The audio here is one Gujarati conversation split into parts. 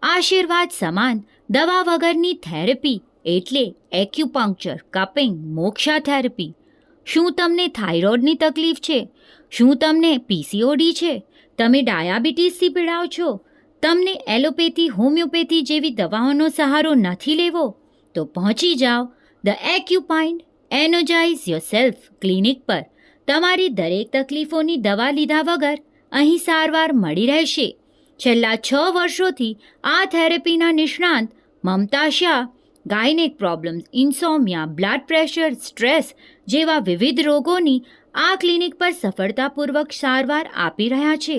આશીર્વાદ સમાન દવા વગરની થેરપી એટલે એક્યુપંક્ચર, કપિંગ, મોક્ષા થેરપી. શું તમને થાઇરોઇડની તકલીફ છે? શું તમને પીસીઓડી છે? તમે ડાયાબિટીસથી પીડાઓ છો? તમને એલોપેથી, હોમિયોપેથી જેવી દવાઓનો સહારો નથી લેવો? તો પહોંચી જાઓ ધ એક્યુપાઇન્ડ એનર્જાઇઝ યોરસેલ્ફ ક્લિનિક પર. તમારી દરેક તકલીફોની દવા લીધા વગર અહીં સારવાર મળી રહેશે. છેલ્લા 6 વર્ષોથી આ થેરપીના નિષ્ણાંત Mamta Shah gynaec problems, insomnia, blood pressure, stress જેવા વિવિધ રોગોની આ ક્લિનિક પર સફળતાપૂર્વક સારવાર આપી રહ્યા છે.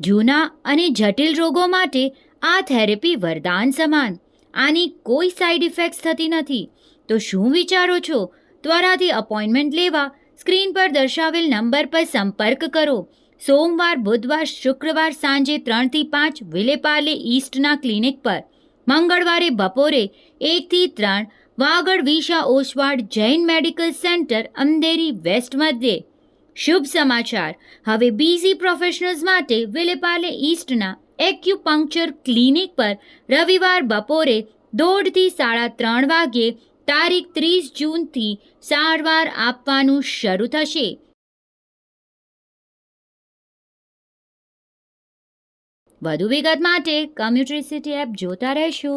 જૂના અને જટિલ રોગો માટે આ થેરપી વરદાન સમાન. આની કોઈ સાઇડ ઇફેક્ટ્સ થતી નથી. તો શું વિચારો છો? ત્વરાથી અપોઇન્ટમેન્ટ લેવા સ્ક્રીન પર દર્શાવેલ નંબર પર સંપર્ક કરો. સોમવાર, બુધવાર, શુક્રવાર સાંજે 3 થી 5 વિલેપાર્લે ઈસ્ટના ક્લિનિક પર. મંગળવારે બપોરે 1 થી 3 Vagad Visha Oswal Jain medical centre, Andheri west મધ્યે. શુભ સમાચાર, હવે બીઝી પ્રોફેશનલ્સ માટે વિલેપાર્લે ઈસ્ટના એક્યુપંક્ચર ક્લિનિક પર રવિવાર બપોરે 1:30 થી 3:30 વાગ્યે તારીખ 30 જૂનથી સારવાર આપવાનું શરૂ થશે. વધુ વિગત માટે કમ્યુટ્રી સિટી એપ જોતા રહેશો.